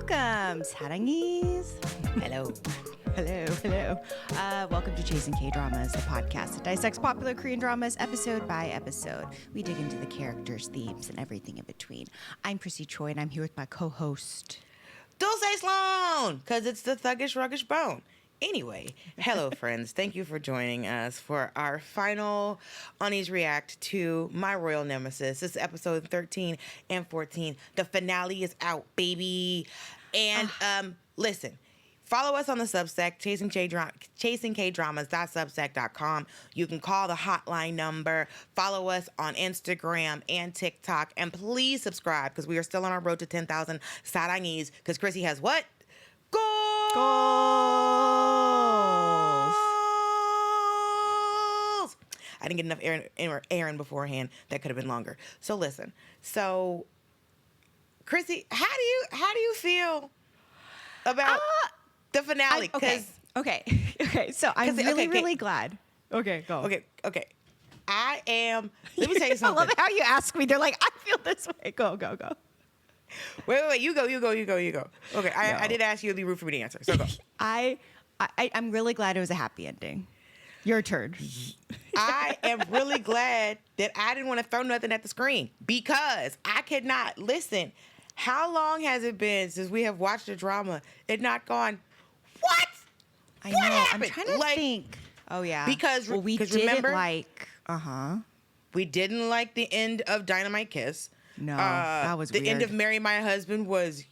Welcome, Sarangees. Hello. Hello. Welcome to Chasing K-Dramas, the podcast that dissects popular Korean dramas episode by episode. We dig into the characters, themes, and everything in between. I'm Prissy Choi, and I'm here with my co-host, Dulce Sloan, because it's the thuggish, ruggish bone. Anyway, hello, friends. Thank you for joining us for our final Unnies react to My Royal Nemesis. This is episode 13 and 14. The finale is out, baby. And listen, follow us on the Substack, chasingkdramas.substack.com. You can call the hotline number. Follow us on Instagram and TikTok. And please subscribe, because we are still on our road to 10,000 Sarangees, because Chrissy has what? Goals! I didn't get enough Aaron beforehand. That could have been longer. So listen. So, Chrissy, how do you feel about the finale? Okay. So I'm really glad. Okay, go. Okay. I am. Let me tell you something. I love how you ask me. They're like, I feel this way. Go. Wait. You go. Okay, I did ask you to be rude for me to answer. So go. I'm really glad it was a happy ending. Your turn. I am really glad that I didn't want to throw nothing at the screen, because I could not listen. How long has it been since we have watched a drama and not gone, what? I what know. happened? I'm trying to think. Oh yeah. Because we didn't remember, we didn't like the end of Dynamite Kiss. No, that was the weird. end of Marry My Husband was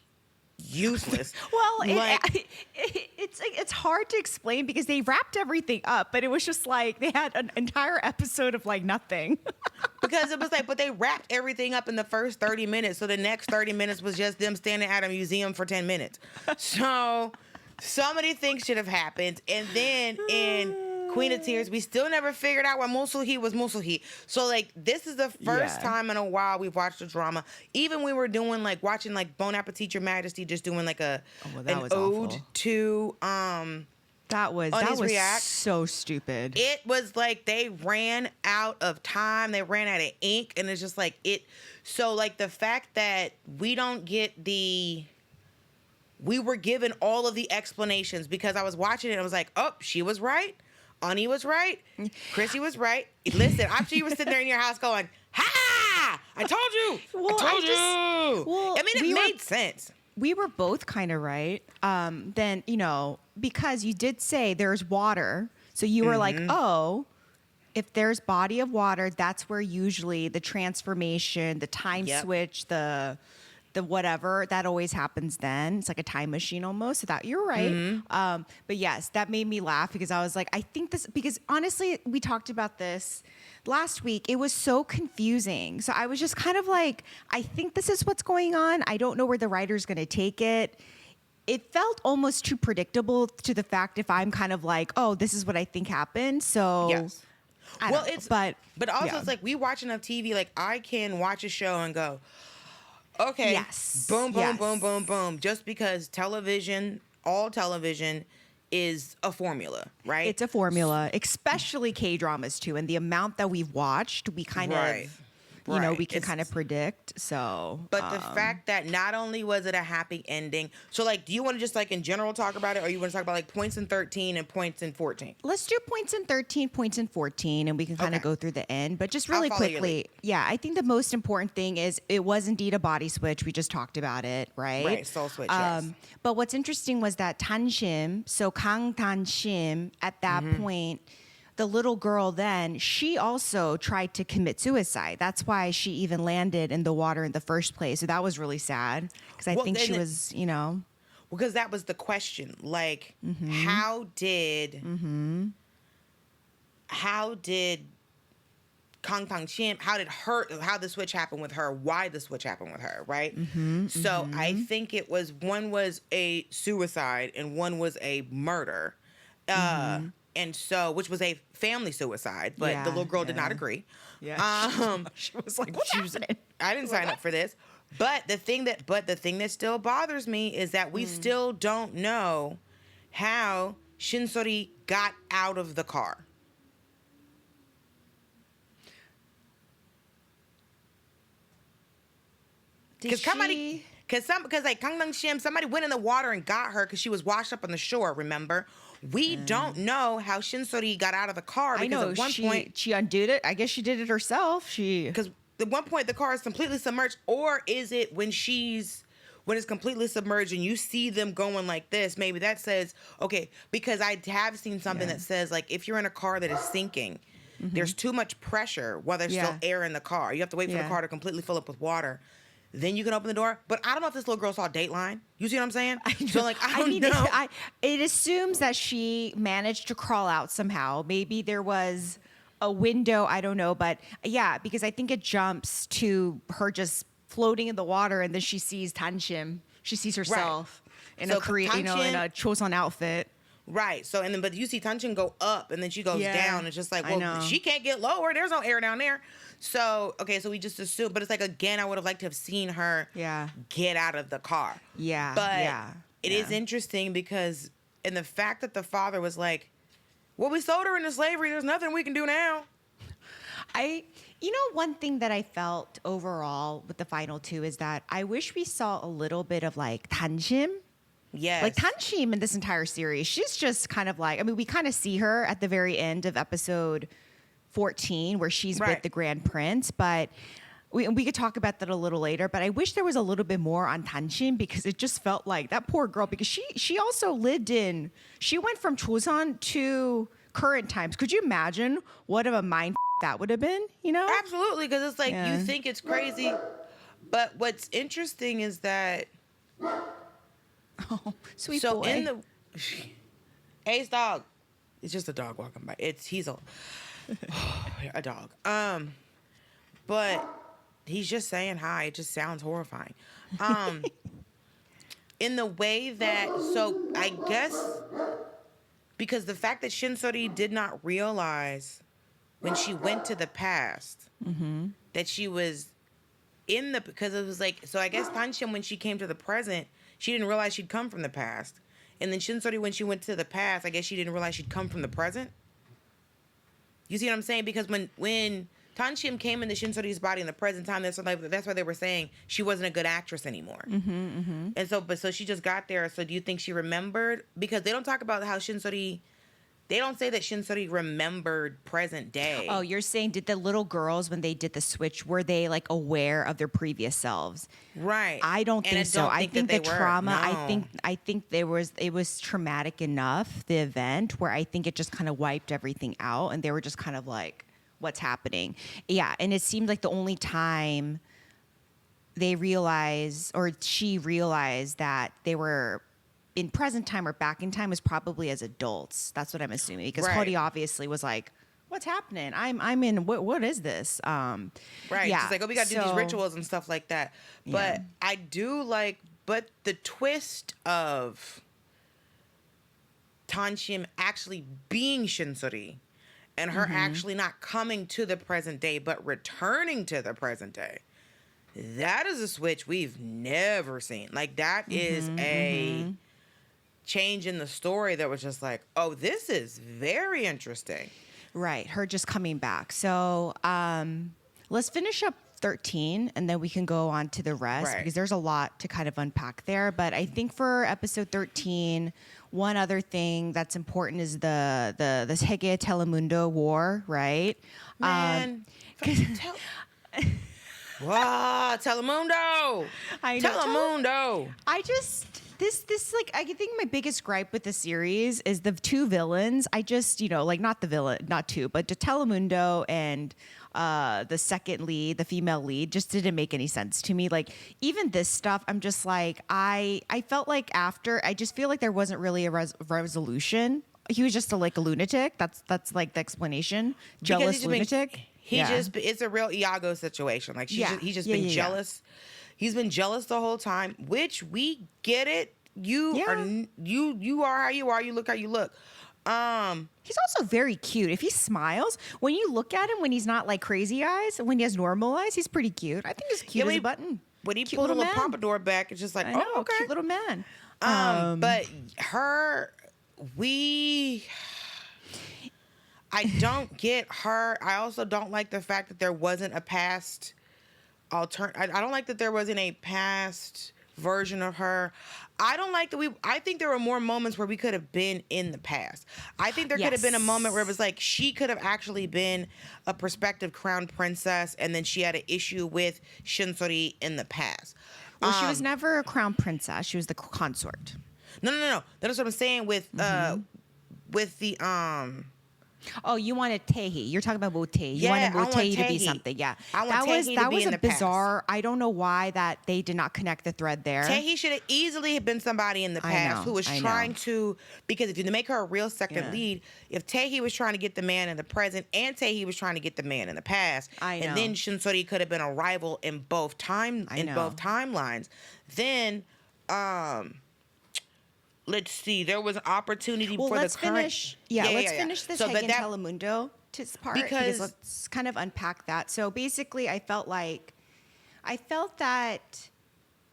useless. Well, it's hard to explain because they wrapped everything up, but it was just like they had an entire episode of like nothing. Because it was like, but they wrapped everything up in the first 30 minutes, so the next 30 minutes was just them standing at a museum for 10 minutes. So so many things should have happened. And then in Queen of Tears, we still never figured out why Musulhi was Musulhi. So, like, this is the first time in a while we've watched a drama. Even we were doing, like, watching, like, Bon Appetit, Your Majesty, just doing, like, an ode awful. to That was React. so stupid. It was like they ran out of time. They ran out of ink. And it's just, like, it. So, like, the fact that we don't get we were given all of the explanations, because I was watching it and I was like, oh, she was right. Unnie was right. Chrissy was right. Listen, I'm sure you were sitting there in your house going, ha! I told you. Well, I told you. Well, I mean, it made sense. We were both kind of right. Then, because you did say there's water. So you were like, oh, if there's body of water, that's where usually the transformation, the time switch, the whatever, that always happens then. It's like a time machine almost. So that you're right. But yes, that made me laugh, because I was like, I think this, because honestly, we talked about this last week. It was so confusing. So I was just kind of like, I think this is what's going on. I don't know where the writer's going to take it. It felt almost too predictable to the fact if I'm kind of like, oh, this is what I think happened. So yes. But also it's like, we watch enough TV. Like, I can watch a show and go, okay. Yes. Boom. Just because all television is a formula, right? It's a formula, especially K-dramas too. And the amount that we've watched, we kind of, we can kind of predict. So, but the fact that not only was it a happy ending, so like, do you want to just like in general talk about it, or you want to talk about like points in 13 and points in 14? Let's do points in 13, points in 14, and we can kind of go through the end. But just really quickly, I think the most important thing is it was indeed a body switch. We just talked about it, right? Right, soul switch, yes. But what's interesting was that Dan-shim, so Kang Dan-shim, at that point, the little girl then, she also tried to commit suicide. That's why she even landed in the water in the first place. So that was really sad, because I think she was, because that was the question. Like, how did Kang Dan-shim, how the switch happened with her, why the switch happened with her, right? So I think it was, one was a suicide and one was a murder. And so, which was a family suicide, but the little girl did not agree. Yeah. She was like, what's happening? I didn't sign up for this. But the thing that still bothers me is that we still don't know how Seo-ri got out of the car. Because Because like Kang Dan-shim, somebody went in the water and got her because she was washed up on the shore, remember? We don't know how Seo-ri got out of the car because at one point she undid it. I guess she did it herself. Because at one point the car is completely submerged, or is it when it's completely submerged and you see them going like this, maybe that says, okay, because I have seen something that says, like, if you're in a car that is sinking, there's too much pressure while there's still air in the car. You have to wait for the car to completely fill up with water. Then you can open the door. But I don't know if this little girl saw Dateline. You see what I'm saying? So, like, I don't know. It assumes that she managed to crawl out somehow. Maybe there was a window. I don't know. But yeah, because I think it jumps to her just floating in the water, and then she sees Dan-shim. She sees herself in a Korean, in a Joseon outfit. Right. So, and then, but you see Dan-shim go up, and then she goes down. It's just like, well, she can't get lower. There's no air down there. So, okay, so we just assume, but it's like, again, I would have liked to have seen her get out of the car. Yeah. But it is interesting because, and the fact that the father was like, well, we sold her into slavery. There's nothing we can do now. One thing that I felt overall with the final two is that I wish we saw a little bit of like Dan-shim. Yes. Like Dan-shim in this entire series, she's just kind of like, I mean, we kind of see her at the very end of episode 14 where she's with the Grand Prince, but we could talk about that a little later. But I wish there was a little bit more on Dan-shim because it just felt like that poor girl, because she also she went from Joseon to current times. Could you imagine what of a mind that would have been, Absolutely, because it's like, you think it's crazy, but what's interesting is that sweet boy. In the Ace dog, it's just a dog walking by. He's a dog. But he's just saying hi. It just sounds horrifying. In the way that, so I guess because the fact that Seo-ri did not realize when she went to the past that she was because it was like, so I guess Dan-shim, when she came to the present, she didn't realize she'd come from the past. And then Seo-ri, when she went to the past, I guess she didn't realize she'd come from the present. You see what I'm saying? Because when Dan-shim came into Seo-ri's body in the present time, that's why they were saying she wasn't a good actress anymore. And so she just got there. So do you think she remembered? Because they don't talk about how Seo-ri, they don't say that Seo-ri remembered present day. Oh, you're saying, did the little girls, when they did the switch, were they like aware of their previous selves? Right. I don't think so. I think the trauma, no. I think it was traumatic enough, the event, where I think it just kind of wiped everything out, and they were just kind of like, what's happening? Yeah. And it seemed like the only time they realized, or she realized, that they were in present time or back in time was probably as adults. That's what I'm assuming, because Cody obviously was like, what's happening? I'm in, what is this? Right. Yeah. She's like, oh, we got to do these rituals and stuff like that. But I do like, but the twist of Dan-shim actually being Seo-ri and her actually not coming to the present day, but returning to the present day. That is a switch we've never seen. Like, that is a change in the story that was just like, oh, this is very interesting. Right. Her just coming back. So let's finish up 13 and then we can go on to the rest, because there's a lot to kind of unpack there. But I think for episode 13, one other thing that's important is the Se-gye and Telemundo war, right? Man, wow, Telemundo. I know. Telemundo. I just this like, I think my biggest gripe with the series is the two villains. I just, like, not the villain, not two, but the Telemundo and the second lead, the female lead, just didn't make any sense to me. Like, even this stuff, I'm just like, I felt like after, I just feel like there wasn't really a resolution. He was just a lunatic. That's like the explanation. Jealous lunatic. It's a real Iago situation. Like, he's just been jealous. He's been jealous the whole time, which we get it. You are how you are. You look how you look. He's also very cute. If he smiles, when you look at him, when he's not like crazy eyes, when he has normal eyes, he's pretty cute. I think he's cute as a button. When he pulled a little pompadour back, it's just like, oh, okay. Cute little man. But I don't get her. I also don't like the fact that there wasn't a past I don't like that there wasn't a past version of her. I don't like that I think there were more moments where we could have been in the past. I think there could have been a moment where it was like she could have actually been a prospective crown princess, and then she had an issue with Seo-ri in the past. Well, she was never a crown princess. She was the consort. No. That's what I'm saying with the Oh, you wanted Taehi. You're talking about Taehi. You Yeah, wanted I want Taehi to be Taehi. something. Yeah. I want Taehi to be in the past. Bizarre. I don't know why that they did not connect the thread there. Taehi should have easily been somebody in the past who was trying to, because if you make her a real second lead, if Taehi was trying to get the man in the present and Taehi was trying to get the man in the past, and then Seo-ri could have been a rival in both timelines, then let's see, there was an opportunity for the current. Finish. Let's finish this Se-gye and Telemundo part because let's kind of unpack that. So basically, I felt that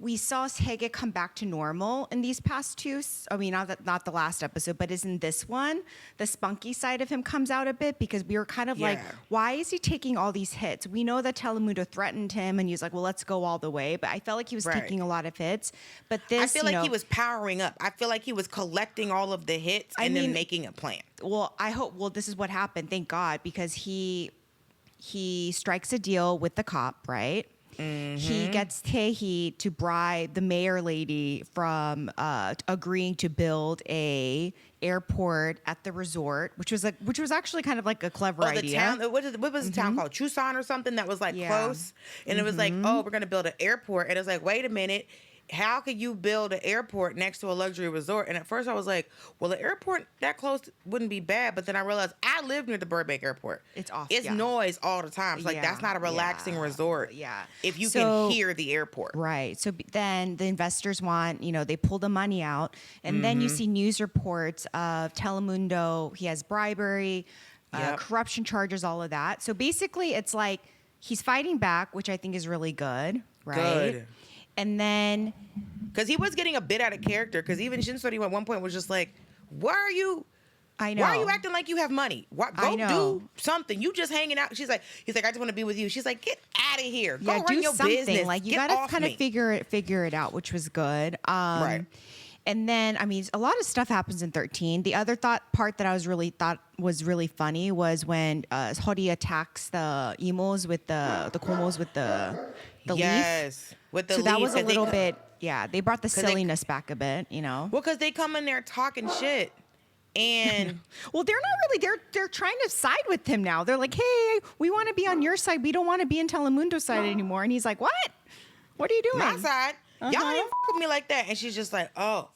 we saw Se-gye come back to normal in these past two. I mean, not the last episode, but isn't this one the spunky side of him comes out a bit, because we were kind of like, why is he taking all these hits? We know that Telemundo threatened him, and he was like, well, let's go all the way. But I felt like he was taking a lot of hits. But this, I feel like he was powering up. I feel like he was collecting all of the hits and then making a plan. Well, I hope. Well, this is what happened. Thank God, because he strikes a deal with the cop, right? Mm-hmm. He gets Taehi to bribe the mayor lady from agreeing to build a airport at the resort, which was actually kind of like a clever idea. Town, what was the town called? Chusan or something that was like close, and it was like, oh, we're gonna build an airport, and it was like, wait a minute. How could you build an airport next to a luxury resort? And at first I was like, well, the airport that close wouldn't be bad. But then I realized I live near the Burbank airport. It's awesome. It's noise all the time. So that's not a relaxing resort. Yeah. If you can hear the airport. Right. So then the investors want, they pull the money out. And then you see news reports of Telemundo. He has bribery, corruption charges, all of that. So basically it's like he's fighting back, which I think is really good. Right. Good. And then, because he was getting a bit out of character, because even Seo-ri at one point was just like, why are you acting like you have money? Go do something. You just hanging out. He's like, I just want to be with you. She's like, get out of here. Go run your business. Like, you got to kind of figure it out, which was good. Right. And then, I mean, a lot of stuff happens in 13. The other part that I thought was really funny was when Seo-ri attacks the emos with the komos with the leaf. With the so leaf. that was a little bit, they brought the silliness back a bit, Well, because they come in there talking shit. And well, they're not really. They're trying to side with him now. They're like, hey, we want to be on your side. We don't want to be in Telemundo's side anymore. And he's like, what? What are you doing? My side. Y'all ain't f- with me like that. And she's just like, oh.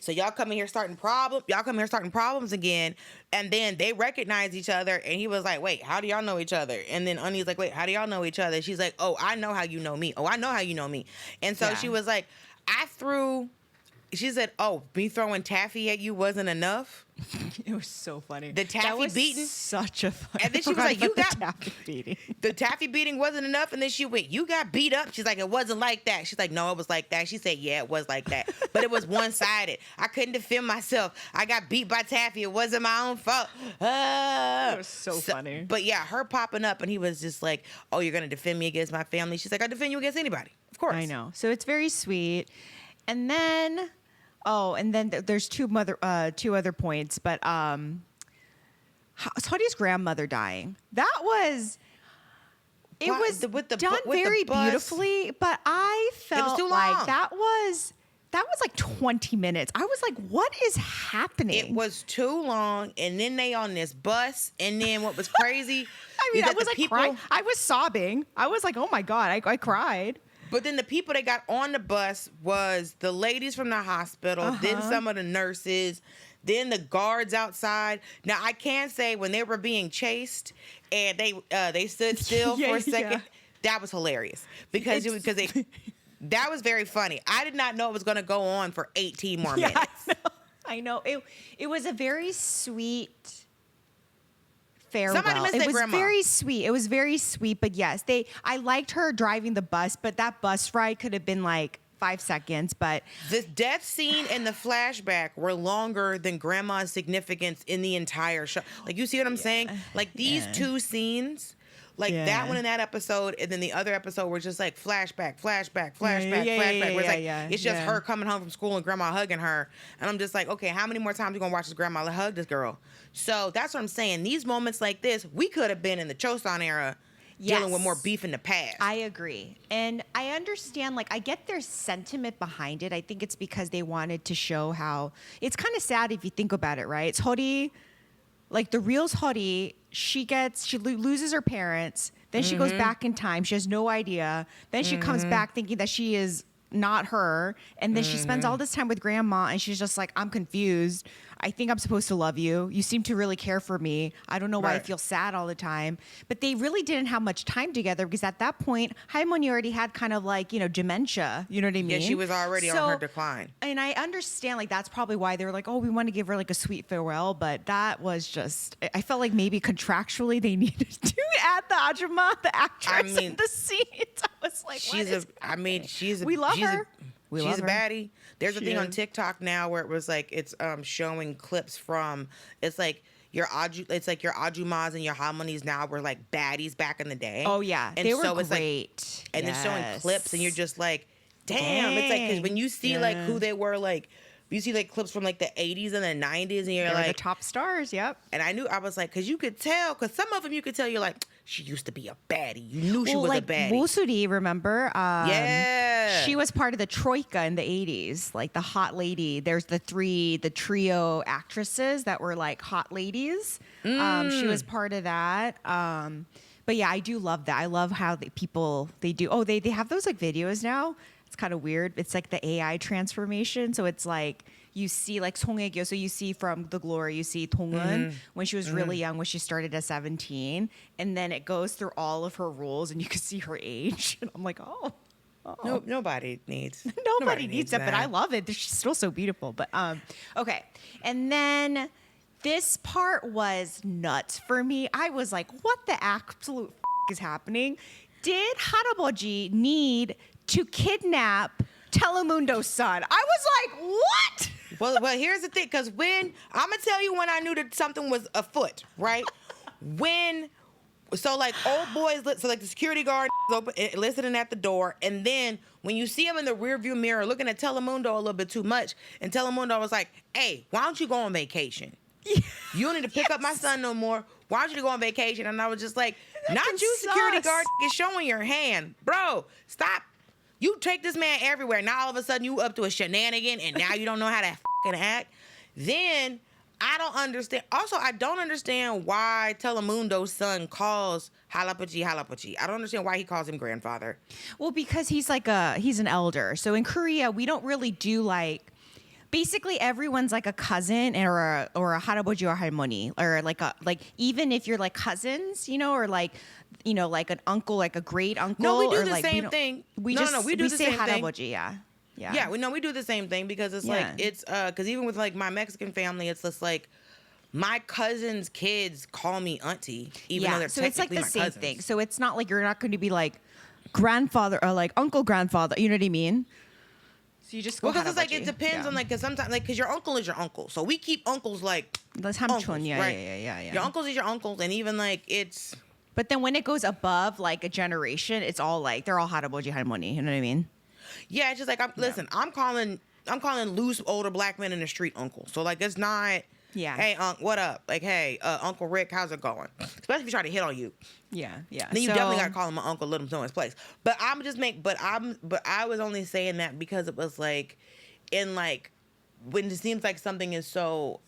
So y'all come in here starting problems. Y'all come here starting problems again. And then they recognize each other. And he was like, wait, how do y'all know each other? And then Unnies like, wait, how do y'all know each other? She's like, oh, I know how you know me. Oh, I know how you know me. And so she was like, she said, oh, me throwing taffy at you wasn't enough. It was so funny. The taffy beating. Such a funny. And then she was like, you got the taffy beating. The taffy beating wasn't enough. And then she went, you got beat up. She's like, it wasn't like that. She's like, no, it was like that. She said, yeah, it was like that. But it was one-sided. I couldn't defend myself. I got beat by taffy. It wasn't my own fault. It was so funny. But yeah, her popping up and he was just like, oh, you're going to defend me against my family? She's like, I defend you against anybody. Of course. I know. So it's very sweet. And then... Oh, and then there's two other points, but Seo-ri's grandmother dying. That was done very beautifully, but I felt like that was like 20 minutes. I was like, what is happening? It was too long, and then they on this bus, and then what was crazy? I mean, I was like crying. I was sobbing. I was like, oh my God, I cried. But then the people that got on the bus was the ladies from the hospital, then some of the nurses, then the guards outside. Now, I can say when they were being chased and they stood still for a second, that was hilarious. Because that was very funny. I did not know it was going to go on for 18 more minutes. I know. It was a very sweet... farewell. Somebody missed their grandma. Very sweet. It was very sweet, but yes, I liked her driving the bus, but that bus ride could have been like 5 seconds, but... The death scene and the flashback were longer than grandma's significance in the entire show. Like, you see what I'm saying? Like, these two scenes Like Yeah. that one in that episode, and then the other episode were just like flashback, flashback, flashback, yeah, flashback. yeah, where it's like yeah, it's just yeah. her coming home from school and grandma hugging her, and I'm just like, okay, how many more times you gonna watch this grandma hug this girl? So that's what I'm saying. These moments like this, we could have been in the Joseon era. Dealing with more beef in the past. I agree. And I understand, like, I get their sentiment behind it. I think it's because they wanted to show how it's kind of sad if you think about it, right? It's Hori, like the real's Hori, she loses her parents, then she goes back in time. She has no idea. Then she comes back thinking that she is not her. And then she spends all this time with grandma and she's just like, I'm confused. I think I'm supposed to love you. You seem to really care for me. I don't know why I feel sad all the time. But they really didn't have much time together because at that point, halmoni already had kind of like, dementia. You know what I mean? Yeah, she was already on her decline. And I understand, like, that's probably why they were like, oh, we want to give her like a sweet farewell. But that was just, I felt like maybe contractually they needed to add the Ajuma, the actress, in the scenes. I was like, we love her. She's a baddie. There's a thing on TikTok now where it was like it's showing clips from it's like your ajumas and your halmonis now were like baddies back in the day. Oh yeah, and they were it's great. Like, and they're showing clips, and you're just like, damn. It's like 'cause when you see like who they were, like you see like clips from like the 80s and the 90s, and you're they were like the top stars. Yep. And I was like, because you could tell, because some of them you could tell, you're like, she used to be a baddie. You knew she was like a baddie. Woo-suri, remember? Yeah. She was part of the troika in the 80s, like the hot lady. There's the trio actresses that were like hot ladies. She was part of that. But yeah, I do love that. I love how they do. Oh, they have those like videos now. It's kind of weird. It's like the AI transformation. So it's like you see like Song Hye-kyo. So you see from The Glory, you see Dong-eun when she was really young, when she started at 17. And then it goes through all of her roles and you can see her age. And I'm like, oh. No, nobody needs. Nobody needs that, but I love it. She's still so beautiful. But okay. And then this part was nuts for me. I was like, what the absolute is happening? Did Haraboji need to kidnap Telemundo's son? I was like, what? Well, here's the thing, because I'm gonna tell you when I knew that something was afoot, right? So like old boys, so like the security guard is open, listening at the door, and then when you see him in the rearview mirror looking at Telemundo a little bit too much, and Telemundo was like, hey, why don't you go on vacation? You don't need to pick up my son no more. Why don't you go on vacation? And I was just like, not you, security guard, is showing your hand. Bro, stop. You take this man everywhere. Now all of a sudden you up to a shenanigan and now you don't know how to fucking act. Then I don't understand. Also, I don't understand why Telemundo's son calls Halapachi Halapachi. I don't understand why he calls him grandfather. Well, because he's an elder. So in Korea, we don't really do like, basically everyone's like a cousin or a haraboji or halmoni, or like even if you're like cousins, or like an uncle, like a great uncle. No, we do or the like, same thing. We do the say same haraboji, thing. Yeah. Yeah, we do the same thing because it's like it's because even with like my Mexican family, it's just like my cousins' kids call me auntie, even though they're so it's like technically the my same cousins. thing. So it's not like you're not going to be like grandfather or like uncle grandfather. You know what I mean? So you just go. Well, because it's like it depends on like because sometimes like because your uncle is your uncle, so we keep uncles like that's uncles, yeah. Your uncles is your uncles, and even like it's. But then when it goes above like a generation, it's all like they're all haraboji halmoni. You know what I mean? Yeah, it's just like I'm calling loose older black men in the street uncle. So like it's not. Yeah. Hey, what up? Like, hey, Uncle Rick, how's it going? Especially if he try to hit on you. Yeah. Then you definitely gotta call him an uncle, let him know his place. But I was only saying that because it was like, in like, when it seems like something is so,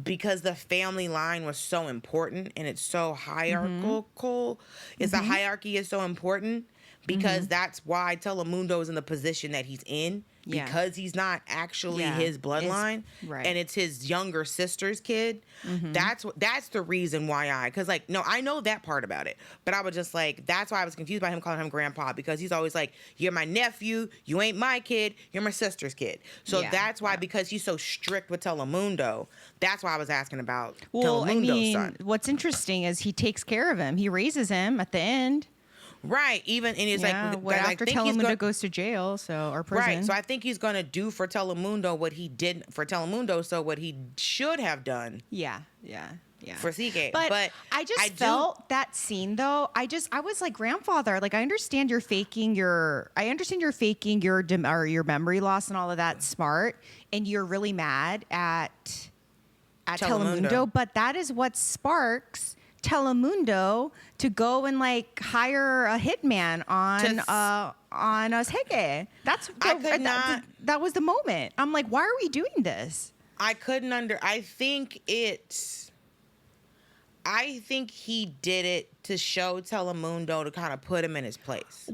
because the family line was so important and it's so hierarchical. The hierarchy is so important because that's why Telemundo is in the position that he's in. Because he's not actually his bloodline, and it's his younger sister's kid. That's the reason why because like no, I know that part about it, but I was just like that's why I was confused by him calling him grandpa because he's always like you're my nephew, you ain't my kid, you're my sister's kid. So that's why because he's so strict with Telemundo, that's why I was asking about Telemundo's son. What's interesting is he takes care of him, he raises him at the end. Right, even and it's like after Telemundo goes to jail, or prison. Right, so I think he's gonna do for Telemundo what he did for Telemundo, so what he should have done. Yeah. for Se-gye. But I just felt that scene though. I was like, grandfather, like I understand you're faking your memory loss and all of that smart, and you're really mad at Telemundo, but that is what sparks Telemundo to go and like hire a hitman on Se-gye. That was the moment. I'm like, why are we doing this? I think he did it to show Telemundo to kind of put him in his place.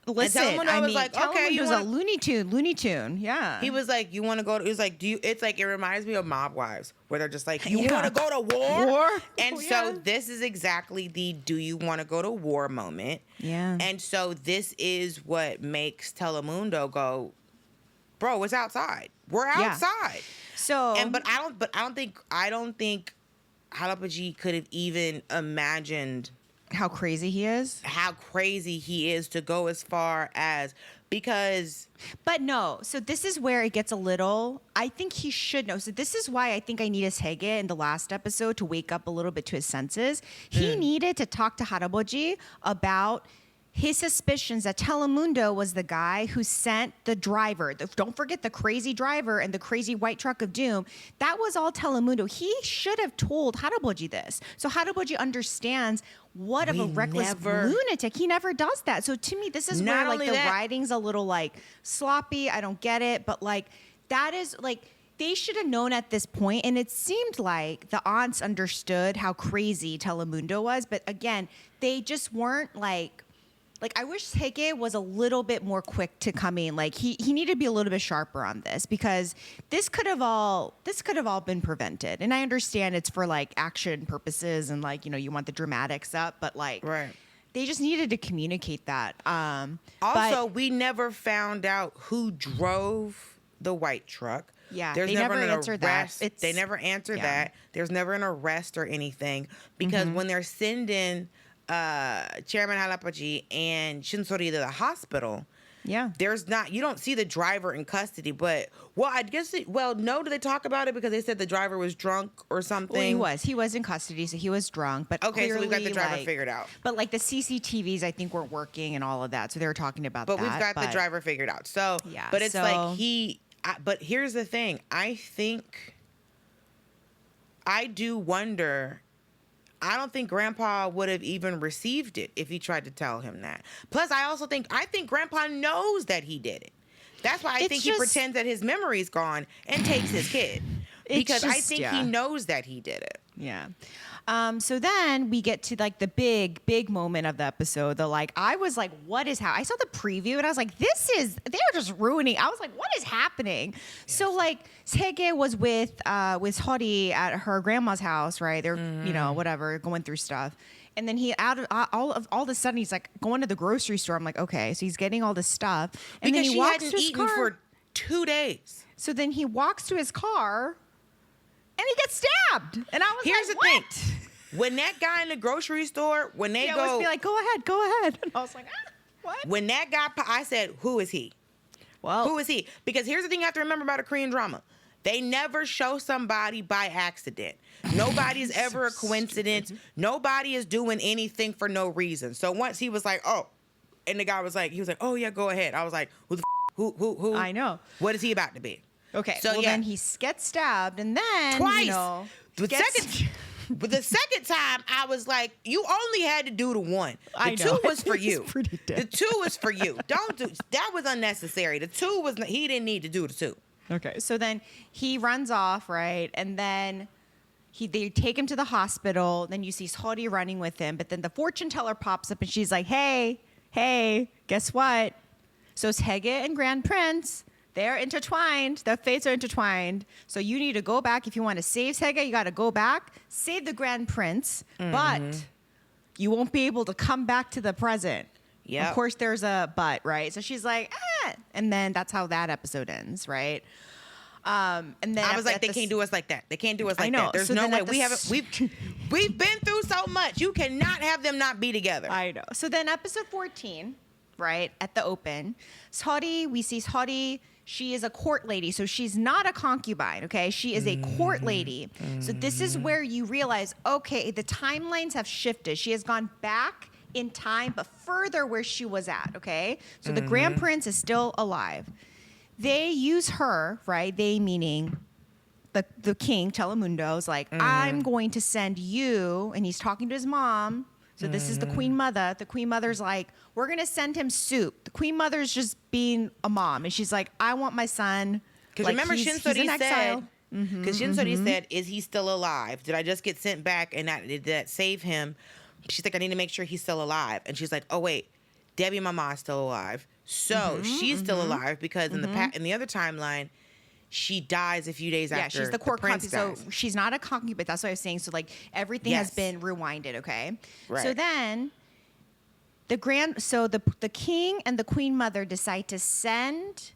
Listen, Telemundo was like, okay, you was a Looney Tune. Yeah. He was like, you want to go to, he was like, it's like, it reminds me of Mob Wives, where they're just like, you want to go to war? And so this is exactly the do you want to go to war moment. Yeah. And so this is what makes Telemundo go, bro, it's outside. We're outside. So, but I don't think Halapaji could have even imagined how crazy he is to go as far as, because. But no, so this is where it gets a little, I think he should know. So this is why I think I needed Se-gye in the last episode to wake up a little bit to his senses. He needed to talk to Haraboji about his suspicions that Telemundo was the guy who sent the driver. Don't forget the crazy driver and the crazy white truck of doom. That was all Telemundo. He should have told Haraboji this. So Haraboji understands what of a reckless lunatic. He never does that. So to me, this is where like the writing's a little like sloppy. I don't get it. But like that is like, they should have known at this point, and it seemed like the aunts understood how crazy Telemundo was. But again, they just weren't like I wish Se-gye was a little bit more quick to come in. Like he needed to be a little bit sharper on this, because this could have all been prevented. And I understand it's for like action purposes and like, you know, you want the dramatics up, but like they just needed to communicate that. Also, we never found out who drove the white truck. Yeah, they never answered that. They never answered that. There's never an arrest or anything, because when they're sending Chairman Halapaji and Seo-ri to the hospital, there's not, you don't see the driver in custody, but no, did they talk about it because they said the driver was drunk or something? Well, he was in custody, so he was drunk, but okay, clearly, so we got the driver figured out. But like the CCTVs I think weren't working and all of that, so they were talking about that. But we've got the driver figured out. So but it's like but here's the thing, I do wonder, I don't think Grandpa would have even received it if he tried to tell him that. Plus, I think Grandpa knows that he did it. That's why I think he pretends that his memory's gone and takes his kid. Because I think he knows that he did it. Yeah. So then we get to like the big moment of the episode. I was like, what is happening? I saw the preview and I was like, they're just ruining. I was like, what is happening? Yes. So like Se-gye was with Seo-ri at her grandma's house, right? They're, you know, whatever, going through stuff. And then he all of a sudden he's like going to the grocery store. I'm like, okay, so he's getting all this stuff. And because then he walks to his car for 2 days. So then he walks to his car and he gets stabbed. And I was Here's like, the what? thing. When that guy in the grocery store, when they go, be like, go ahead. And I was like, what? When that guy, I said, who is he? Well, who is he? Because here's the thing you have to remember about a Korean drama. They never show somebody by accident. Nobody's ever a coincidence. Nobody is doing anything for no reason. So once he was like, oh, and the guy was like, oh yeah, go ahead. I was like, who? I know. What is he about to be? Okay. So then he gets stabbed, and then twice. You know, But the second time, I was like, you only had to do the one. The two was for you. The two was for you. That was unnecessary. The two was, he didn't need to do the two. Okay. So then he runs off, right? And then they take him to the hospital. Then you see Seo-ri running with him. But then the fortune teller pops up and she's like, hey, guess what? So Se-gye and Grand Prince, they're intertwined. Their fates are intertwined. So you need to go back. If you want to save Se-gye, you got to go back, save the Grand Prince, but you won't be able to come back to the present. Yeah. Of course, there's a but, right? So she's like, and then that's how that episode ends, right? And then I was like, they can't do us like that. They can't do us like that. There's no way. We've been through so much. You cannot have them not be together. I know. So then episode 14, right, at the open, we see Seo-ri She is a court lady, so she's not a concubine, okay? She is a court lady. So this is where you realize, okay, the timelines have shifted. She has gone back in time, but further where she was at, okay? So the Grand Prince is still alive. They use her, right? They meaning the king, Telemundo, is like, I'm going to send you, and he's talking to his mom. So this is the Queen Mother. The Queen Mother's like, we're going to send him soup. The Queen Mother's just being a mom. And she's like, I want my son. Because like, remember, he's Shinsori in exile. said, because Shinsori said, is he still alive? Did I just get sent back and did that save him? She's like, I need to make sure he's still alive. And she's like, oh, wait, Debbie Mama is still alive. So she's still alive because in the other timeline, she dies a few days after. Yeah, she's the court prince concubine. dies. So she's not a concubine. That's what I was saying. So like everything has been rewinded, okay? Right. So then the king and the Queen Mother decide to send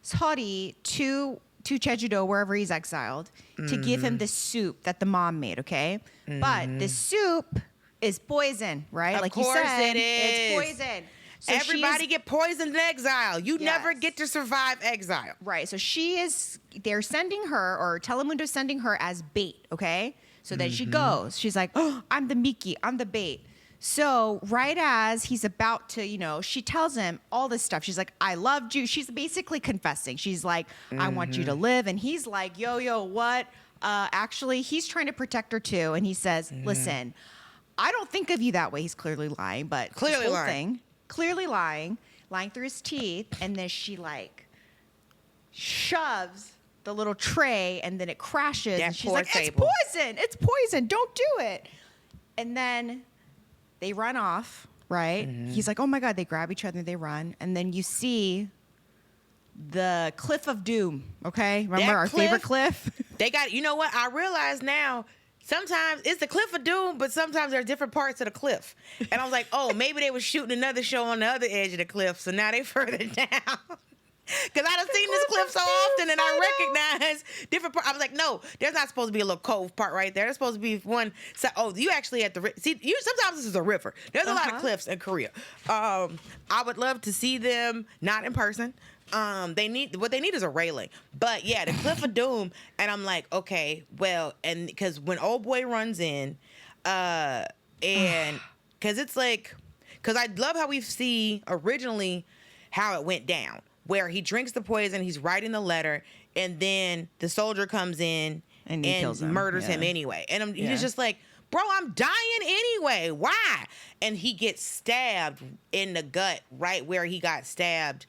Se-ri to Jeju-do, wherever he's exiled, to give him the soup that the mom made, okay? But the soup is poison, right? Of like course you said, it is. it's poison. So Everybody get poisoned in exile. You never Yes. get to survive exile. Right. So they're sending her, or Telemundo's sending her as bait, okay? So then she goes. She's like, oh, I'm the Miki. I'm the bait. So right as he's about to, she tells him all this stuff. She's like, I loved you. She's basically confessing. She's like, I want you to live. And he's like, yo, what? Actually, he's trying to protect her too. And he says, listen, I don't think of you that way. He's clearly lying, but Clearly this whole lying. Clearly lying through his teeth, and then she like shoves the little tray, and then it crashes, That and she's poor like, table. it's poison, don't do it. And then they run off, right? He's like, oh my God, they grab each other, and they run, and then you see the cliff of doom, okay? Remember That our favorite cliff? They got, you know what? I realize now, sometimes it's the cliff of doom, but sometimes there are different parts of the cliff. And I was like, oh, maybe they were shooting another show on the other edge of the cliff, so now they further down. Because I done seen this cliff so often, and I recognize different parts. I was like, no, there's not supposed to be a little cove part right there. There's supposed to be one. So, you actually at the see. Sometimes this is a river. There's a lot of cliffs in Korea. I would love to see them not in person. What they need is a railing. But yeah, the cliff of doom, and I'm like, okay, well, and because when old boy runs in, and because it's like, because I love how we see originally how it went down, where he drinks the poison, he's writing the letter, and then the soldier comes in And he kills him. murders him Yeah. anyway. And he's just like, bro, I'm dying anyway. Why? And he gets stabbed in the gut right where he got stabbed.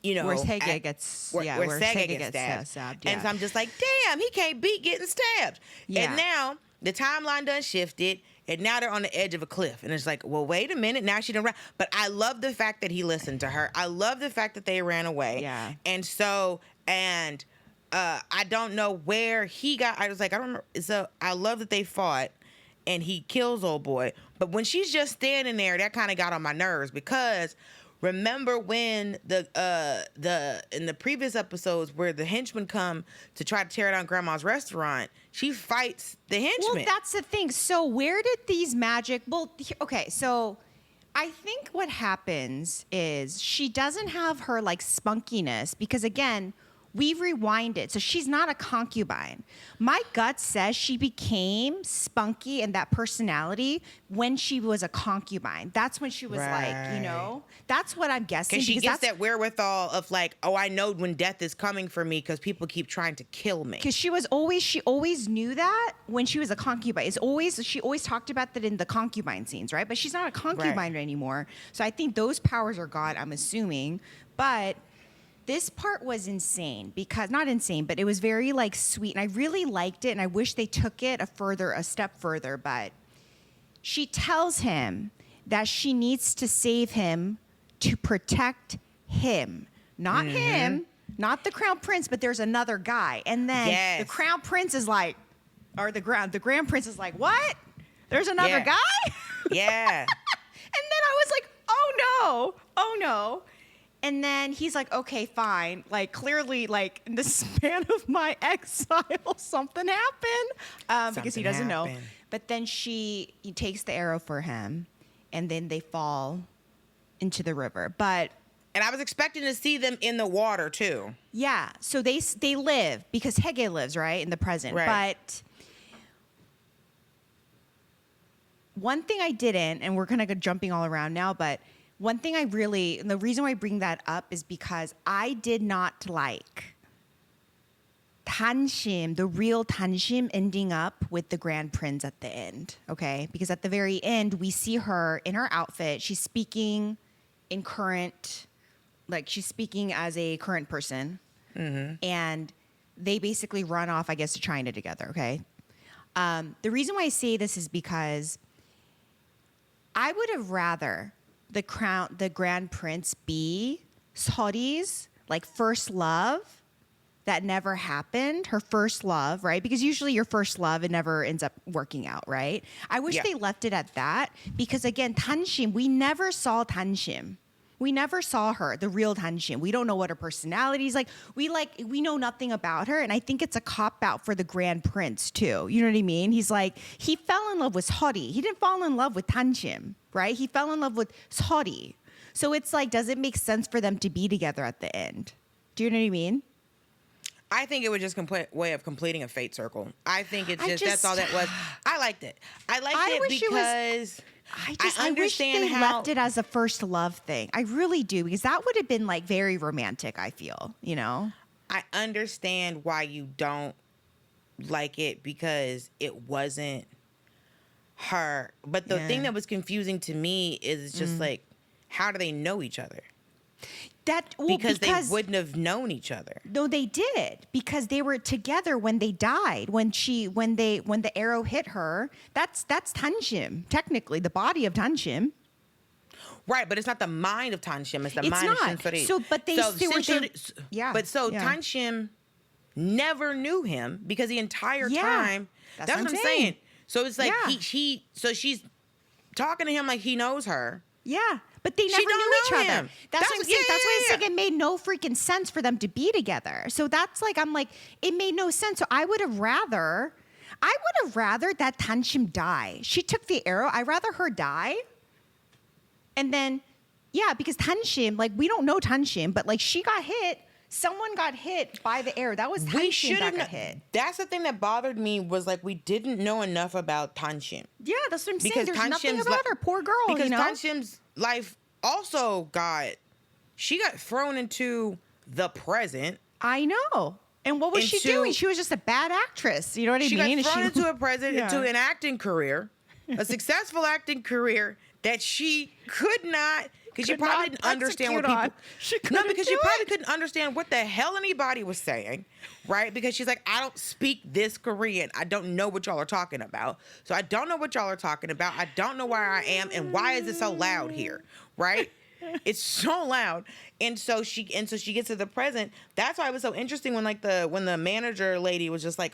Where Se-gye gets, where Se-gye gets stabbed. yeah. And so I'm just like, damn, he can't beat getting stabbed. Yeah. And now the timeline done shifted, and now they're on the edge of a cliff. And it's like, well, wait a minute. Now she done ran. But I love the fact that he listened to her. I love the fact that they ran away. Yeah. And so, I don't know where he got. I was like, I don't know. So I love that they fought, and he kills old boy. But when she's just standing there, that kind of got on my nerves, because remember when in the previous episodes where the henchmen come to try to tear down Grandma's restaurant, she fights the henchmen. Well, that's the thing. So where did these magic? Well, okay. So I think what happens is she doesn't have her like spunkiness, because again, we rewind it. So she's not a concubine. My gut says she became spunky and that personality when she was a concubine. That's when she was like, that's what I'm guessing. Because she gets that's that wherewithal of like, oh, I know when death is coming for me because people keep trying to kill me. Because she always knew that when she was a concubine. She always talked about that in the concubine scenes, right? But she's not a concubine anymore. So I think those powers are gone, I'm assuming. But this part was insane, because not insane, but it was very like sweet, and I really liked it, and I wish they took it a step further. But she tells him that she needs to save him to protect him, not him, not the crown prince, but there's another guy. And then the crown prince is like, or the grand prince is like, what? There's another guy? Yeah. And then I was like, oh no. And then he's like, okay, fine. Like, clearly, like, in the span of my exile, something happened. Because he doesn't know. But then he takes the arrow for him, and then they fall into the river. But And I was expecting to see them in the water too. Yeah. So they live because Se-gye lives, right, in the present. Right. But one thing I didn't, and we're kind of jumping all around now, but one thing and the reason why I bring that up is because I did not like Dan-shim, the real Dan-shim, ending up with the Grand Prince at the end, okay? Because at the very end, we see her in her outfit. She's speaking in she's speaking as a current person. Mm-hmm. And they basically run off, I guess, to China together, okay? The reason why I say this is because I would have rather the Grand Prince be Se-ri's first love that never happened, her first love, right? Because usually your first love, it never ends up working out, right? I wish they left it at that because, again, Dan-shim, we never saw Dan-shim. We never saw her, the real Dan-shim. We don't know what her personality is like. We know nothing about her, and I think it's a cop-out for the Grand Prince, too. You know what I mean? He's he fell in love with Se-ri. He didn't fall in love with Dan-shim, right? He fell in love with Se-ri. So it's does it make sense for them to be together at the end? Do you know what I mean? I think it was just a way of completing a fate circle. I think it's that's all that was. I liked it. I liked it because I understand wish they how left it as a first love thing. I really do, because that would have been very romantic, I feel, I understand why you don't like it because it wasn't her. But the thing that was confusing to me is just how do they know each other? Because they wouldn't have known each other. No, they did, because they were together when they died. When the arrow hit her, that's Dan-shim, technically the body of Dan-shim. Right, but it's not the mind of Dan-shim. It's the mind of Shin-ri. But Dan-shim never knew him because the entire time. That's what I'm saying. So it's she's talking to him like he knows her. Yeah. But they never knew each other. That's what I'm saying. That's why I say it made no freaking sense for them to be together. So that's it made no sense. So I would have rather that Dan-shim die. She took the arrow. I'd rather her die. And then, because Dan-shim, we don't know Dan-shim, but she got hit. Someone got hit by the arrow. That was Dan-shim that got hit. That's the thing that bothered me was we didn't know enough about Dan-shim. Yeah, that's what I'm saying. There's nothing about her. Poor girl, because Dan-shim's life also got thrown into the present. I know. And what was she doing? She was just a bad actress. You know what I mean? She got thrown into a present, into an acting career, a successful acting career that she could not, because she probably didn't understand what people. She probably couldn't understand what the hell anybody was saying, right? Because she's I don't speak this Korean. I don't know what y'all are talking about. So I don't know what y'all are talking about. I don't know where I am, and why is it so loud here, right? It's so loud. And so she gets to the present. That's why it was so interesting when when the manager lady was just the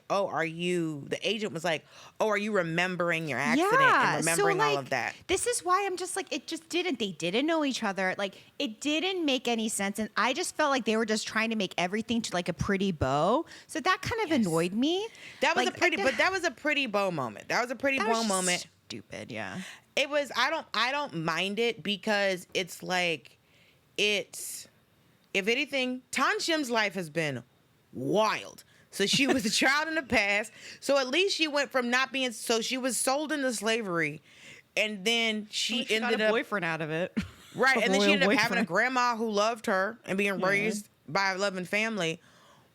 agent was oh, are you remembering your accident and remembering all of that? This is why I'm just they didn't know each other. It didn't make any sense. And I just felt they were just trying to make everything to a pretty bow. So that kind of annoyed me. That was that was a pretty bow moment. That was a pretty bow moment. Stupid, yeah. It was, I don't mind it because it's if anything, Dan-shim's life has been wild. So she was a child in the past. So at least she went from not being, so she was sold into slavery, and then she ended got a boyfriend out of it. Right. And then she ended up having a grandma who loved her and being raised by a loving family,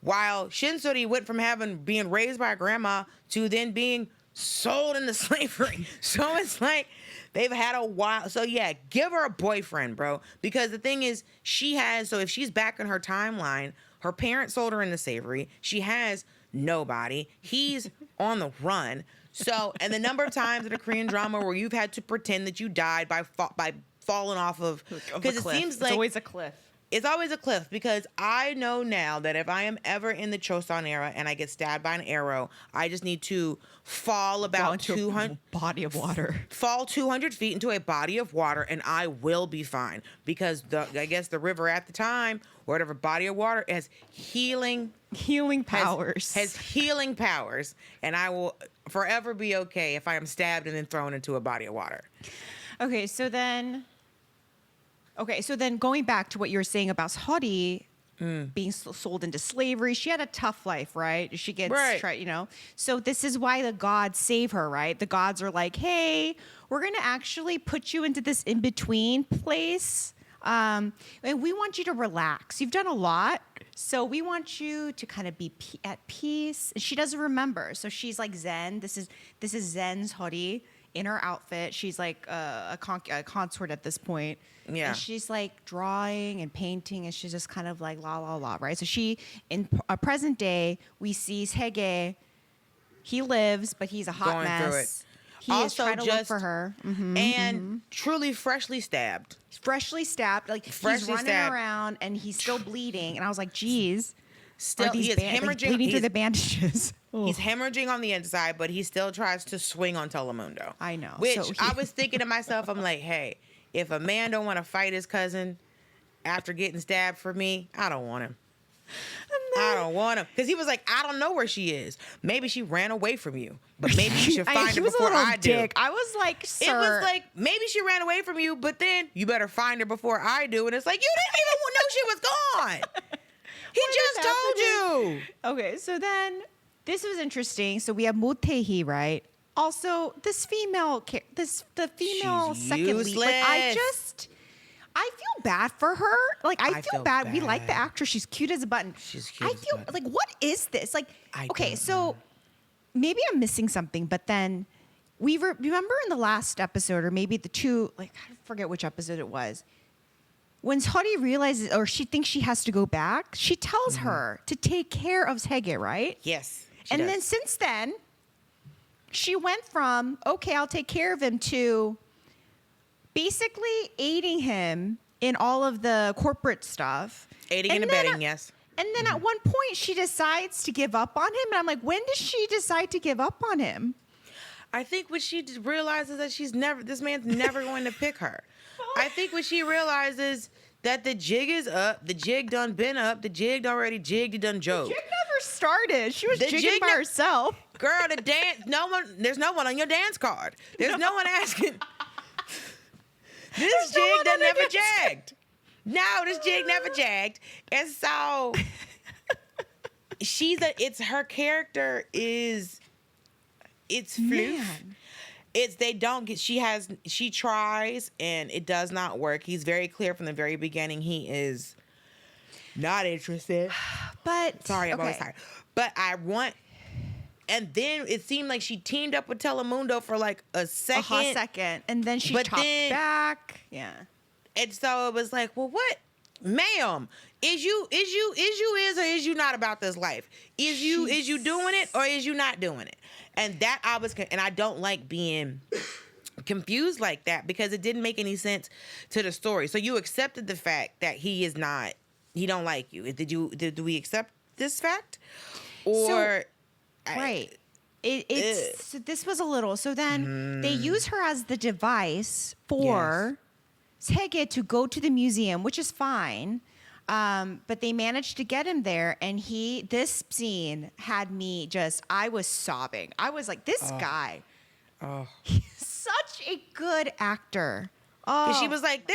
while Shin-ri went from being raised by a grandma to then being sold into slavery. So it's they've had a while. So give her a boyfriend, bro. Because the thing is, so if she's back in her timeline, her parents sold her into slavery. She has nobody. He's on the run. So, and the number of times in a Korean drama where you've had to pretend that you died by falling off of, because it seems it's always a cliff. It's always a cliff, because I know now that if I am ever in the Joseon era and I get stabbed by an arrow, I just need to fall about 200 body of water. Fall 200 feet into a body of water, and I will be fine, because I guess the river at the time, or whatever body of water, has healing powers. Has healing powers, and I will forever be okay if I am stabbed and then thrown into a body of water. Okay, so then Okay, so then going back to what you were saying about Seo-ri being sold into slavery, she had a tough life, right? She gets, So this is why the gods save her, right? The gods are like, hey, we're going to actually put you into this in-between place. And we want you to relax. You've done a lot. So we want you to kind of be at peace. And she doesn't remember. So she's like Zen. This is Zen's Seo-ri in her outfit. She's like a consort at this point. Yeah. And she's like drawing and painting, and she's just kind of like la la la, right? So she, in a present day, we see Se-gye. He lives, but he's a hot Going mess. through it. He is trying to look for her. And truly freshly stabbed. Freshly stabbed. Like, he's running around, and he's still bleeding. And I was like, geez. Still, he is hemorrhaging. Bleeding through the bandages. He's hemorrhaging on the inside, but he still tries to swing on Telemundo. I know. Which I was thinking to myself, I'm like, hey, if a man don't want to fight his cousin after getting stabbed for me, I don't want him. I don't want him. Because he was like, I don't know where she is. Maybe she ran away from you, but maybe you should find her before I do. I was like, sir. It was like, maybe she ran away from you, but then you better find her before I do. And it's like, you didn't even know she was gone. He just told you. Okay, so then this was interesting. So we have Motae-hee, right? Also, the female She's second lead. Like, I feel bad for her. Like, I feel bad. We like the actress. She's cute as a button. She's cute. Like, what is this? Like, okay, so maybe I'm missing something, but then remember in the last episode, or maybe the two, like, I forget which episode it was, when Seo-ri realizes, or she thinks she has to go back, she tells her to take care of Se-gye, right? Yes. And then since then, she went from, okay, I'll take care of him, to basically aiding him in all of the corporate stuff. Aiding and abetting, yes. And then at one point, she decides to give up on him. And I'm like, when does she decide to give up on him? I think when she realizes that this man's never going to pick her. I think when she realizes that the jig is up, the jig done been up, the jig already jigged, it done joked. The jig never started. She was jigging by herself. Girl, the dance, there's no one on your dance card. There's no one asking. This jig done never jagged. No, this jig never jagged. And so her character is, it's floof. She tries and it does not work. He's very clear from the very beginning. He is not interested. But sorry, I'm always tired. But and then it seemed like she teamed up with Telemundo for like a second. And then she talked back. Yeah. And so it was like, well, what? Ma'am, is you or is you not about this life? Is you doing it or is you not doing it? And that I don't like being confused like that, because it didn't make any sense to the story. So you accepted the fact that he don't like you. Did we accept this fact? Or right. So this was a little. So then they use her as the device for Se-gye to go to the museum, which is fine. But they managed to get him there, and this scene had me I was sobbing. I was like, this guy, he's such a good actor. Oh, she was like,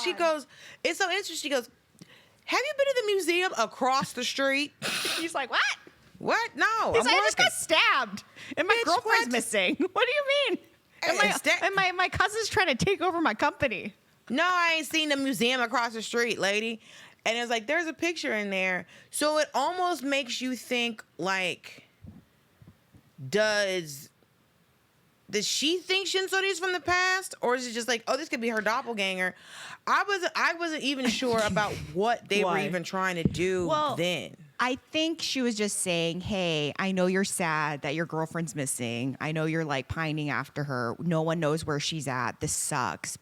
she goes, it's so interesting. She goes, have you been to the museum across the street? He's like, what? What? No. I just got stabbed, and my girlfriend's missing. What do you mean? And my cousin's trying to take over my company. No, I ain't seen the museum across the street, lady. And it was like, there's a picture in there. So it almost makes you think, like, does she think Shin-Sori is from the past? Or is it just like, oh, this could be her doppelganger? I wasn't even sure about what they were even trying to do then. I think she was just saying, hey, I know you're sad that your girlfriend's missing. I know you're like pining after her. No one knows where she's at. This sucks.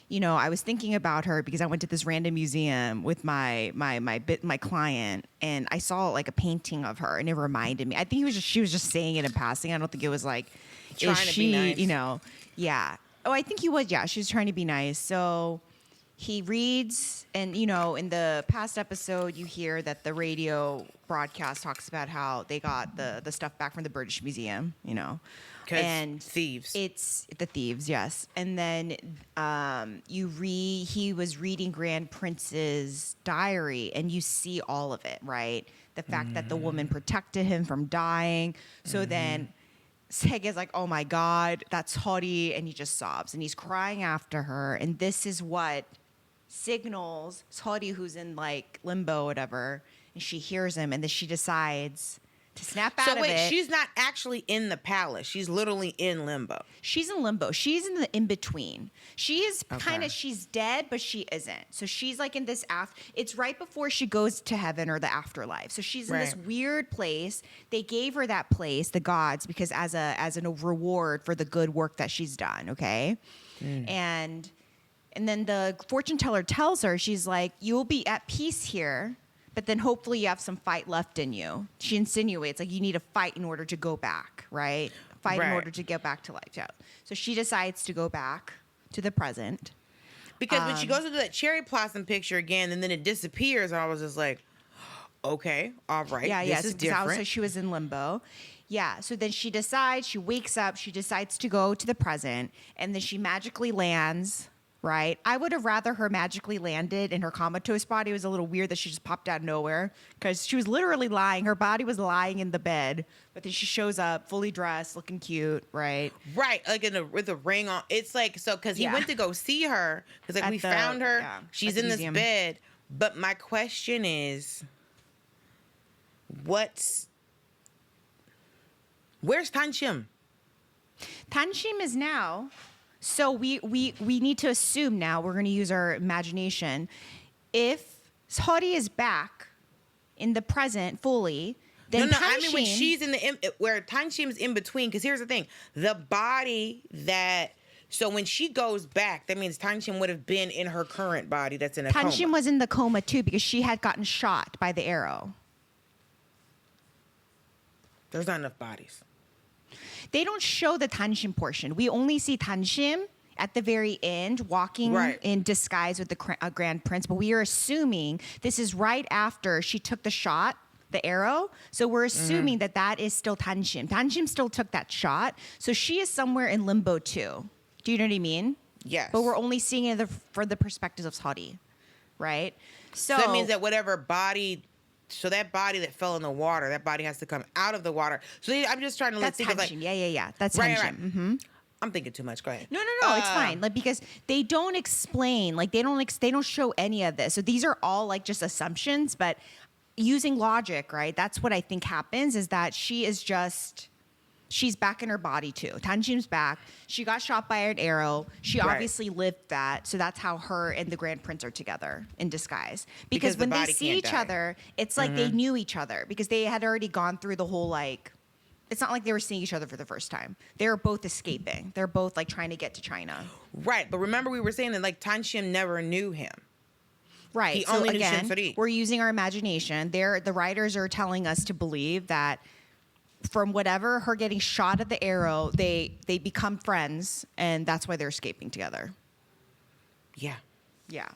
You know, I was thinking about her because I went to this random museum with my client, and I saw like a painting of her, and it reminded me. I think she was just saying it in passing. I don't think it was like, trying to be nice. You know, yeah. Oh, I think he was. Yeah, she was trying to be nice. So, he reads, and you know, in the past episode, you hear that the radio broadcast talks about how they got the stuff back from the British Museum, you know, and thieves. It's the thieves, yes. And then he was reading Grand Prince's diary, and you see all of it, right? The fact that the woman protected him from dying. So then Se-gye's like, oh my God, that's Seo-ri, and he just sobs and he's crying after her. And this is what signals Seo-ri, who's in like limbo, whatever, and she hears him, and then she decides to snap out of it. So wait, she's not actually in the palace. She's literally in limbo. She's in limbo. She's in the in-between. She is kind of, she's dead, but she isn't. So she's like in this it's right before she goes to heaven or the afterlife. So she's in this weird place. They gave her that place, the gods, because as a reward for the good work that she's done, okay? And then the fortune teller tells her, she's like, you'll be at peace here, but then hopefully you have some fight left in you. She insinuates like you need to fight in order to go back, right? Fight in order to get back to life. Yeah. So she decides to go back to the present. Because when she goes into that cherry blossom picture again, and then it disappears, I was just like, okay, all right, this is different. So she was in limbo. Yeah, so then she wakes up, she decides to go to the present, and then she magically lands. Right. I would have rather her magically landed in her comatose body. It was a little weird that she just popped out of nowhere because she was literally lying. Her body was lying in the bed, but then she shows up fully dressed, looking cute. Right. Right. Like with a ring on. It's like, so because he went to go see her because like we found her. Yeah, she's in this bed. But my question is, where's Dan-shim? Dan-shim is now. So we need to assume now, we're going to use our imagination. If Seo-ri is back in the present fully, then I mean when she's where Dan-shim's in between, because here's the thing. The body so when she goes back, that means Dan-shim would have been in her current body that's in a coma. Dan-shim was in the coma too because she had gotten shot by the arrow. There's not enough bodies. They don't show the Dan-shim portion. We only see Dan-shim at the very end walking in disguise with the Grand Prince. But we are assuming this is right after she took the shot, the arrow. So we're assuming that is still Dan-shim. Dan-shim still took that shot. So she is somewhere in limbo too. Do you know what I mean? Yes. But we're only seeing it for the perspectives of Seo-ri, right? So that means that whatever body... So that body that fell in the water, that body has to come out of the water. So I'm just trying to think of like... Yeah. That's Dan-shim. Right. Mm-hmm. I'm thinking too much. Go ahead. No, it's fine. Like because they don't explain, like they don't show any of this. So these are all like just assumptions, but using logic, right? That's what I think happens is that she's back in her body too. Dan-shim's back. She got shot by an arrow. She obviously lived that. So that's how her and the Grand Prince are together in disguise. Because when they see each other, it's like they knew each other because they had already gone through the whole like, it's not like they were seeing each other for the first time. They were both escaping. They're both like trying to get to China. Right. But remember we were saying that like Dan-shim never knew him. Right. He only knew Seo-ri. We're using our imagination. The writers are telling us to believe that from whatever her getting shot at the arrow, they become friends, and that's why they're escaping together. Yeah.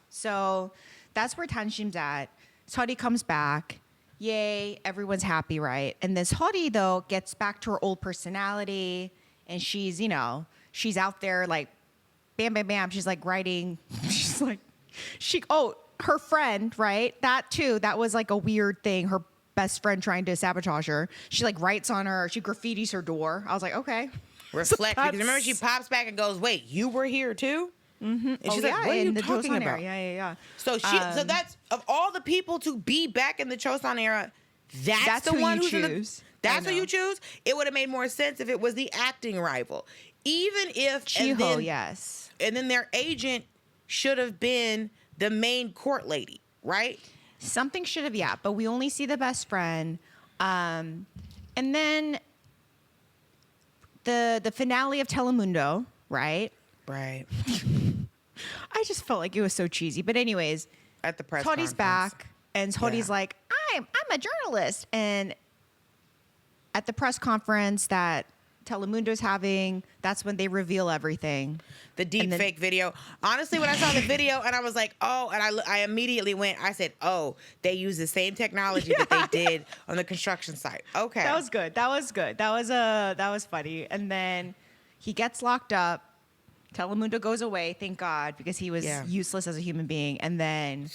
So that's where Dan-shim's at. Seo-ri comes back. Yay, everyone's happy, right? And then Seo-ri, though, gets back to her old personality, and she's out there like, bam, bam, bam. She's like writing. She's like, her friend, right? That was like a weird thing. Her best friend trying to sabotage her. She like writes on her. She graffitis her door. I was like, okay. Reflect. Because remember she pops back and goes, wait, you were here too? Mm-hmm. And she's like, what are you talking about? Yeah. So so that's, of all the people to be back in the Joseon era, that's the one who's in the... That's who you choose? It would have made more sense if it was the acting rival. Even if... Chiho, yes. And then their agent should have been the main court lady, right? Something should have, but we only see the best friend. And then the finale of Telemundo, right? Right. I just felt like it was so cheesy. But anyways, at the press Seo-ri's conference. back, and Seo-ri's like, I'm a journalist. And at the press conference that Telemundo's having. That's when they reveal everything. The deep fake video. Honestly, when I saw the video and I was like, oh, and I immediately I said, oh, they use the same technology that they did on the construction site. Okay. That was good. That was funny. And then he gets locked up. Telemundo goes away, thank God, because he was useless as a human being. And then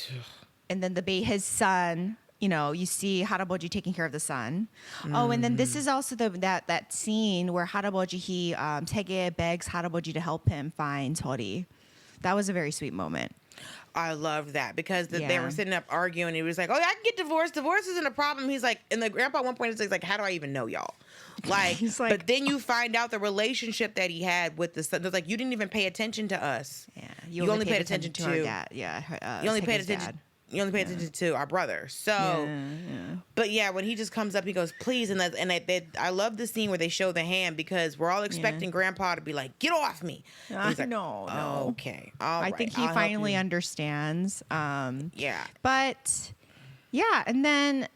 his son, you see Haraboji taking care of the son. Oh, and then this is also that scene where Haraboji, Se-gye begs Haraboji to help him find Seo-ri. That was a very sweet moment. I loved that because they were sitting up arguing. He was like, oh, I can get divorced. Divorce isn't a problem. He's like, and the grandpa at one point is like, how do I even know y'all? Like, but then you find out the relationship that he had with the son. It's like, you didn't even pay attention to us. Yeah. You only paid attention to our dad. Yeah. You only paid attention. Dad. You only pay attention to our brother. So, but yeah, when he just comes up, he goes, please. And I love the scene where they show the hand because we're all expecting Grandpa to be like, get off me. He's like, no. Okay. All right. I think he finally understands. Yeah. But yeah. And then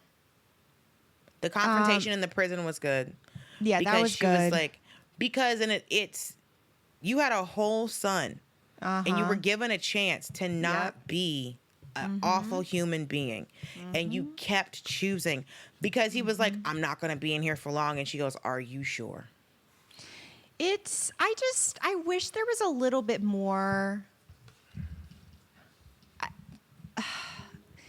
the confrontation in the prison was good. Yeah, that was she good. Was like, because it's, you had a whole son and you were given a chance to not be an awful human being, and you kept choosing because he was like, I'm not going to be in here for long, and she goes, are you sure? I wish there was a little bit more.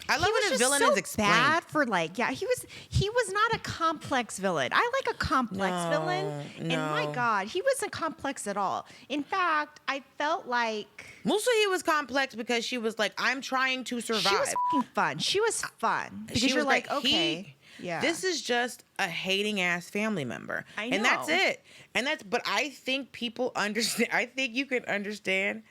I love when a villain is explained. Bad for he was not a complex villain. I like a complex villain, and my God, he wasn't complex at all. In fact, I felt like mostly he was complex because she was like, I'm trying to survive. She was fucking fun. She was fun because you're like, okay, this is just a hating ass family member, I know. And that's it. But I think people understand. I think you can understand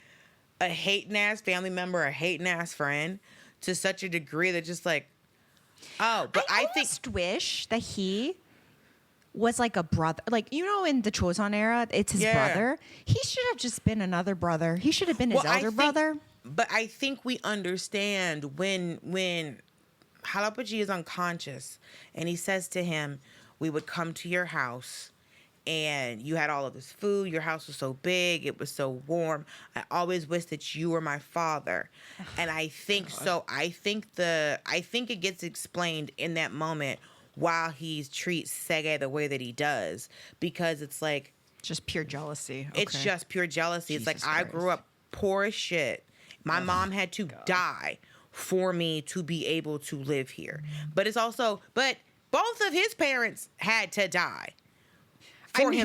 a hating ass family member, a hating ass friend, to such a degree that just like, but I think wish that he was like a brother, like in the Joseon era, it's his brother. He should have just been another brother. He should have been his elder brother. But I think we understand when Haraboji is unconscious and he says to him, "We would come to your house." And you had all of this food. Your house was so big. It was so warm. I always wish that you were my father. And I think so. I think it gets explained in that moment while he treats Se-gye the way that he does. Because it's like... just pure jealousy. Okay. It's just pure jealousy. Jesus it's like, Christ. I grew up poor as shit. My mom had to die for me to be able to live here. But it's also... but both of his parents had to die. We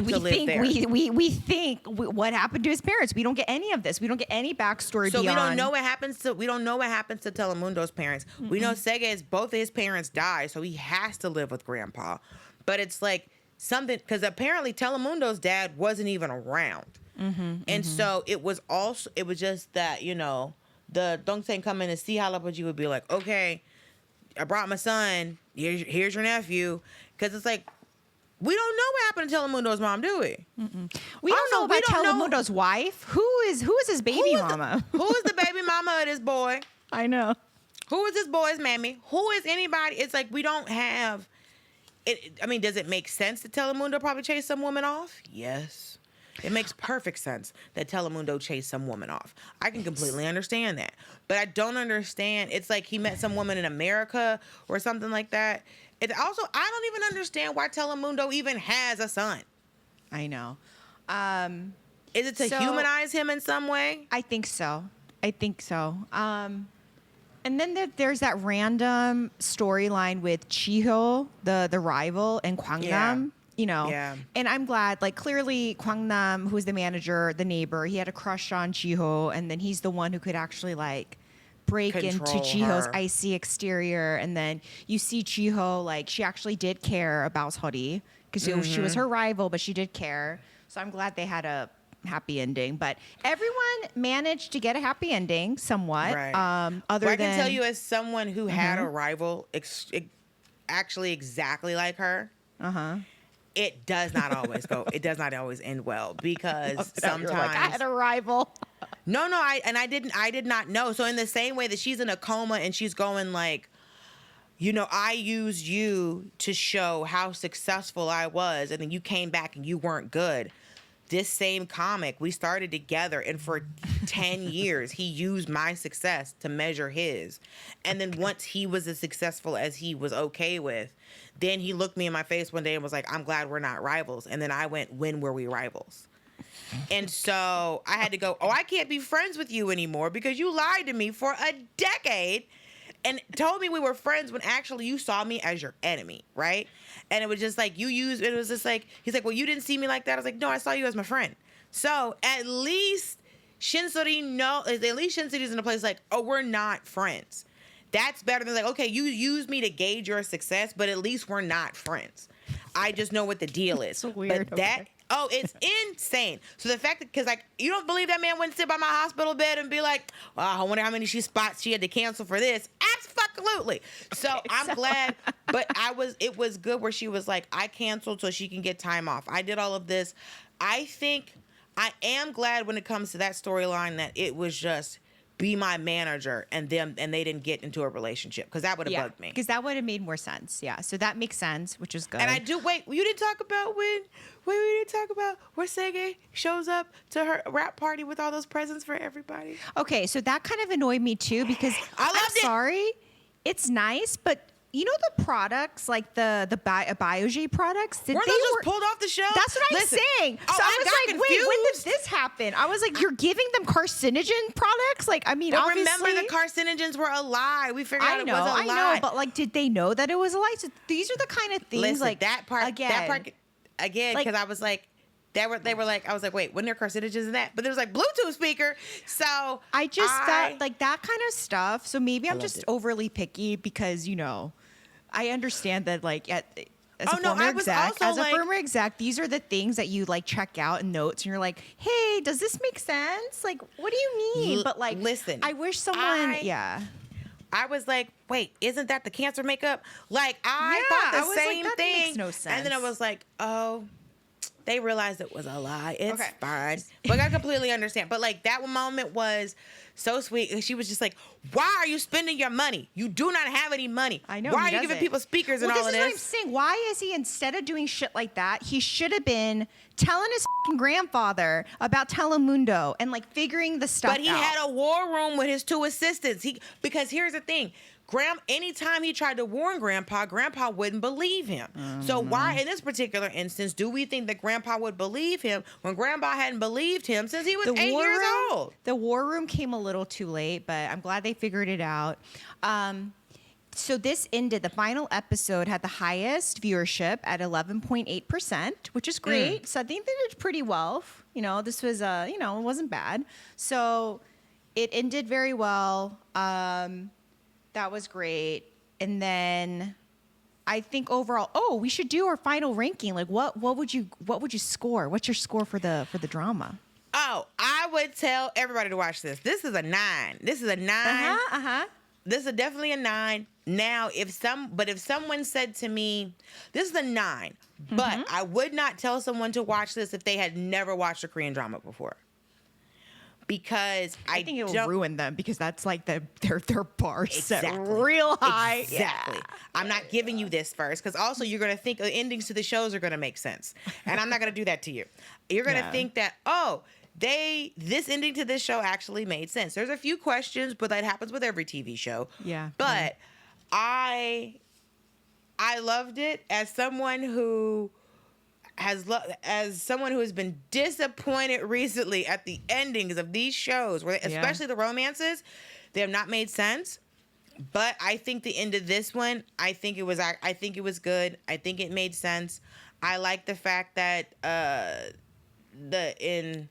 think what happened to his parents. We don't get any of this. We don't get any backstory. So we don't know what happens to Telemundo's parents. Mm-mm. We know Se-gye's both of his parents died, so he has to live with Grandpa. But it's like something because apparently Telemundo's dad wasn't even around, and so it was just that the Dongsen come in and see Haraboji would be like, okay, I brought my son. Here's your nephew, because it's like. We don't know what happened to Telemundo's mom, do we? Mm-mm. We don't know about Telemundo's wife. Who is his baby mama? Who is the baby mama of this boy? I know. Who is this boy's mammy? Who is anybody? It's like we don't have it. I mean, does it make sense that Telemundo probably chased some woman off? Yes. It makes perfect sense that Telemundo chased some woman off. I can completely understand that. But I don't understand. It's like he met some woman in America or something like that. I don't even understand why Telemundo even has a son. I know. Is it to humanize him in some way? I think so. And then there's that random storyline with Chiho, the rival, and Kwangnam. And I'm glad, like, clearly Kwangnam, who's the manager, the neighbor, he had a crush on Chiho, and then he's the one who could actually, like, break into Chiho's icy exterior. And then you see Chiho, like, she actually did care about Seo-ri, because she was her rival, but she did care. So I'm glad they had a happy ending. But everyone managed to get a happy ending, somewhat. Right. I can tell you, as someone who had a rival actually exactly like her, it does not always go. It does not always end well, because sometimes I had a rival. I did not know. So in the same way that she's in a coma and she's going like, I used you to show how successful I was, and then you came back and you weren't good. This same comic, we started together, and for 10 years, he used my success to measure his. And then once he was as successful as he was okay with, then he looked me in my face one day and was like, I'm glad we're not rivals. And then I went, when were we rivals? And so I had to go, I can't be friends with you anymore because you lied to me for a decade and told me we were friends when actually you saw me as your enemy, right? And it was just like, he's like, well, you didn't see me like that. I was like, no, I saw you as my friend. So at least Shin-sori is in a place like, we're not friends. That's better than like, okay, you used me to gauge your success, but at least we're not friends. I just know what the deal is. It's weird. But it's insane. So the fact that, because like, you don't believe that man wouldn't sit by my hospital bed and be like, I wonder how many spots she had to cancel for this. Absolutely. So okay, I'm glad, but it was good where she was like, I canceled so she can get time off. I did all of this. I think I am glad when it comes to that storyline that it was just be my manager and they didn't get into a relationship, because that would have bugged me. Because that would have made more sense. Yeah. So that makes sense, which is good. And you didn't talk about we didn't talk about where Se-gye shows up to her rap party with all those presents for everybody. Okay, so that kind of annoyed me too, because I'm sorry, it's nice, but you know the products, like the Biogy products? Weren't those just pulled off the shelf? That's what I'm saying. So I was like, confused. Wait, when did this happen? I was like, you're giving them carcinogen products? Like, I mean, but obviously. Remember, the carcinogens were a lie. We figured out it was a lie. I know, but like, did they know that it was a lie? So these are the kind of things, listen, like, that part, because I was like, they were like, I was like, wait, wasn't there carcinogens in that? But there was like Bluetooth speaker. So I just thought like that kind of stuff. So maybe I'm just overly picky because, I understand that like as a former exec, these are the things that you like check out in notes and you're like, hey, does this make sense? Like, what do you mean? But like, listen, I wish someone, I was like, wait, isn't that the cancer makeup? Like, I thought the same like, that thing. Makes no sense. And then I was like, they realized it was a lie. It's fine. But I completely understand. But like, that moment was so sweet. She was just like, why are you spending your money? You do not have any money. I know. Why are you giving people speakers and all of this? This is what I'm saying. Why is he, instead of doing shit like that, he should have been telling his grandfather about Telemundo and like figuring the stuff out. But he had a war room with his two assistants. Because here's the thing. Anytime he tried to warn Grandpa wouldn't believe him. So why, in this particular instance, do we think that Grandpa would believe him when Grandpa hadn't believed him since he was 8 years old? The war room came a little too late, but I'm glad they figured it out. So this ended, the final episode had the highest viewership at 11.8%, which is great. So I think they did pretty well. This was, it wasn't bad. So it ended very well. That was great. And then I think overall, we should do our final ranking. Like what would you score? What's your score for the drama? I would tell everybody to watch this. This is a 9. This is a 9. This is definitely a 9. Now, if someone said to me, this is a 9, but I would not tell someone to watch this if they had never watched a Korean drama before. Because I think it will ruin them, because that's like their bar set real high. Exactly. Yeah. I'm not giving you this first, because also you're going to think the endings to the shows are going to make sense. And I'm not going to do that to you. You're going to think that, this ending to this show actually made sense. There's a few questions, but that happens with every TV show. Yeah. But I loved it as someone who has been disappointed recently at the endings of these shows, especially the romances, they have not made sense. But I think the end of this one, I think it was good. I think it made sense. I like the fact that Dan-shim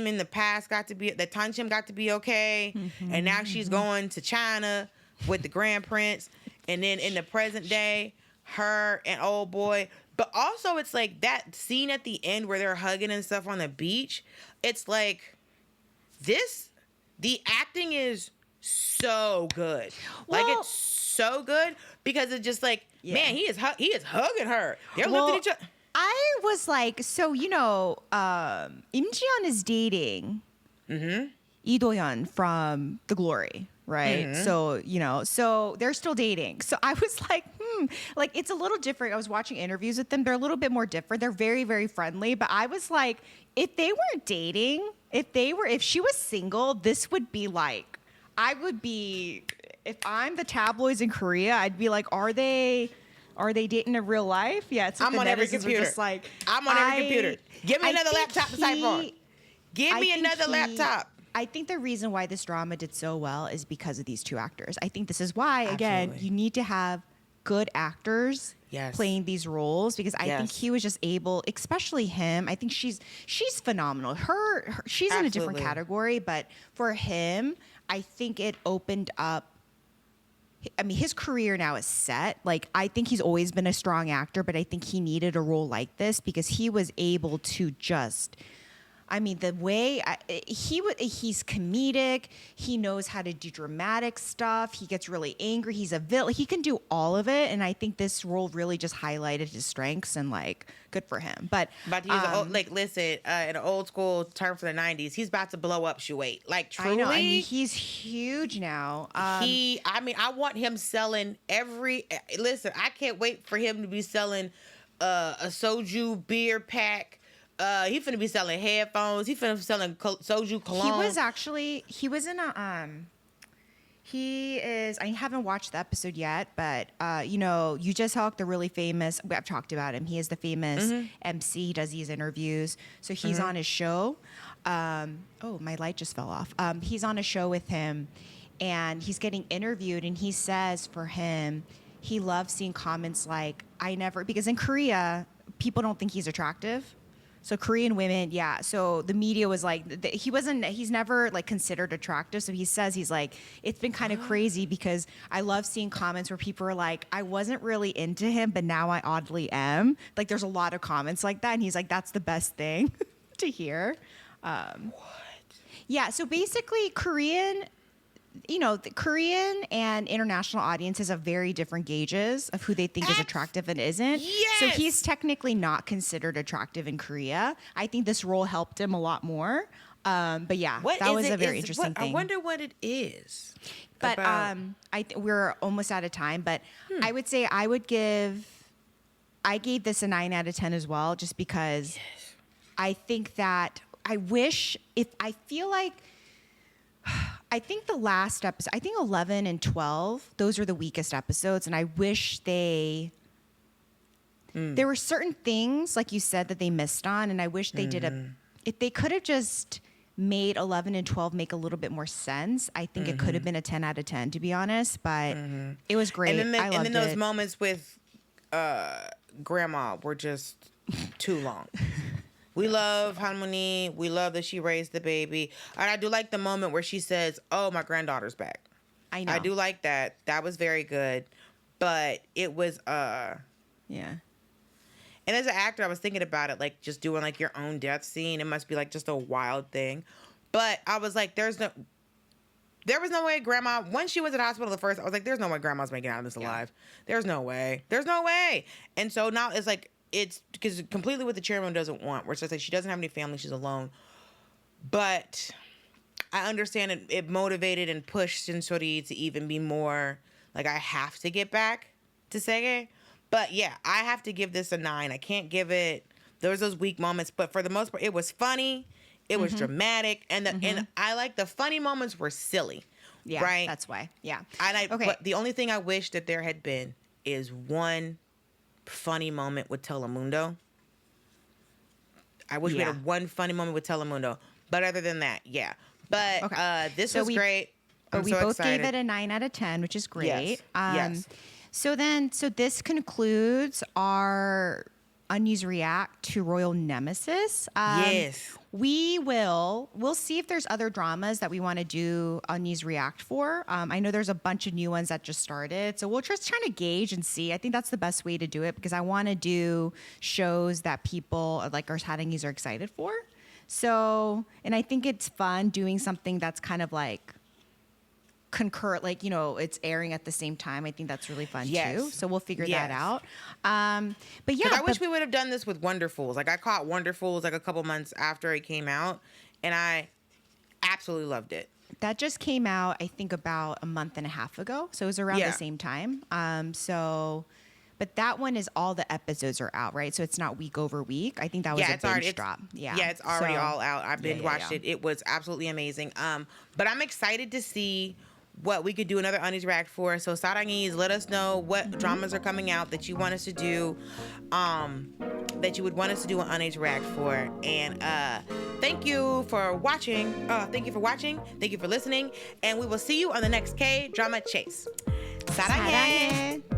in the past Dan-shim got to be okay, and now she's going to China with the Grand Prince, and then in the present day, her and old boy. But also, it's like that scene at the end where they're hugging and stuff on the beach. It's like the acting is so good. Like, it's so good because it's just like, man, he is hugging her. They're looking at each other. I was like, so, Im Ji-yeon is dating Lee Do-yeon from The Glory. right? So, so they're still dating. So I was like, like it's a little different. I was watching interviews with them. They're a little bit more different. They're very, very friendly. But I was like, if they weren't dating, if she was single, this would be like, if I'm the tabloids in Korea, I'd be like, are they dating in real life? Yeah, it's like I'm on every computer. Just like, I'm on every computer. Give me another laptop to type on. Give me another laptop. I think the reason why this drama did so well is because of these two actors. I think this is why, again, you need to have good actors playing these roles, because I think he was just able, especially him. I think she's phenomenal. She's in a different category, but for him, I think it opened up. I mean, his career now is set. Like, I think he's always been a strong actor, but I think he needed a role like this because he was able to just, I mean, the way he's comedic, he knows how to do dramatic stuff. He gets really angry. He's a villain. He can do all of it, and I think this role really just highlighted his strengths and like good for him. But to use listen, in an old school term for the '90s, he's about to blow up. Shuate, like truly, I know. I mean, he's huge now. I want him selling every. Listen, I can't wait for him to be selling a soju beer pack. He finna be selling headphones. He finna be selling soju cologne. I haven't watched the episode yet, but you just talked the really famous, I've talked about him. He is the famous MC, does these interviews. So he's on his show. Oh, my light just fell off. He's on a show with him and he's getting interviewed, and he says for him, he loves seeing comments like, because in Korea, people don't think he's attractive. So Korean women, yeah. So the media was like, he's never like considered attractive. So he says, he's like, it's been kind of crazy because I love seeing comments where people are like, I wasn't really into him, but now I oddly am. Like there's a lot of comments like that. And he's like, that's the best thing to hear. What? Yeah. So basically the Korean and international audiences have very different gauges of who they think is attractive and isn't. Yes. So he's technically not considered attractive in Korea. I think this role helped him a lot more. But yeah, that was a very interesting thing. I wonder what it is. But we're almost out of time. But I would say I gave this a 9 out of 10 as well, just because I think that I think the last episode, I think 11 and 12, those are the weakest episodes. And I wish there were certain things, like you said, that they missed on. And I wish they if they could have just made 11 and 12 make a little bit more sense, I think it could have been a 10 out of 10, to be honest. But it was great. And then those moments with Grandma were just too long. We love halmoni. We love that she raised the baby. And I do like the moment where she says, oh, my granddaughter's back. I know. I do like that. That was very good. But it was, yeah. And as an actor, I was thinking about it, like just doing like your own death scene. It must be like just a wild thing. But I was like, there was no way Grandma, when she was at the hospital the first, I was like, there's no way Grandma's making it out of this alive. There's no way. There's no way. And so now it's like, it's because completely what the chairman doesn't want, where it's like she doesn't have any family, she's alone. But I understand it motivated and pushed Se-ri to even be more like, I have to get back to Se-gye. But yeah, I have to give this a 9. I can't give it. There was those weak moments, but for the most part, it was funny. It was dramatic, and and I like the funny moments were silly. Yeah, right. That's why. Yeah. And but the only thing I wish that there had been is one funny moment with Telemundo. I wish we had one funny moment with Telemundo. But other than that, yeah. But this was great. But we both gave it a 9 out of 10, which is great. Yes. So this concludes our Unnies react to Royal Nemesis. Yes. We'll see if there's other dramas that we want to do Unnies react for. I know there's a bunch of new ones that just started. So we'll just try to gauge and see. I think that's the best way to do it because I want to do shows that people like our Sarangees are excited for. So, and I think it's fun doing something that's kind of like concurrent, like, it's airing at the same time. I think that's really fun too. So we'll figure that out. But yeah, I wish we would have done this with Wonderfuls. Like I caught Wonderfuls like a couple months after it came out, and I absolutely loved it. That just came out, I think, about a month and a half ago. So it was around Yeah. the same time. But that one is all the episodes are out, right? So it's not week over week. I think that was Yeah, a it's already binge drop. Yeah. Yeah, it's already So- all out. I binge watched yeah. it. It was absolutely amazing. But I'm excited to see what we could do another Unnies react for. So Sarangees, let us know what dramas are coming out that you want us to do, that you would want us to do an Unnies react for. And thank you for watching. Thank you for watching. Thank you for listening. And we will see you on the next K Drama Chase. Sarangees. 사랑해.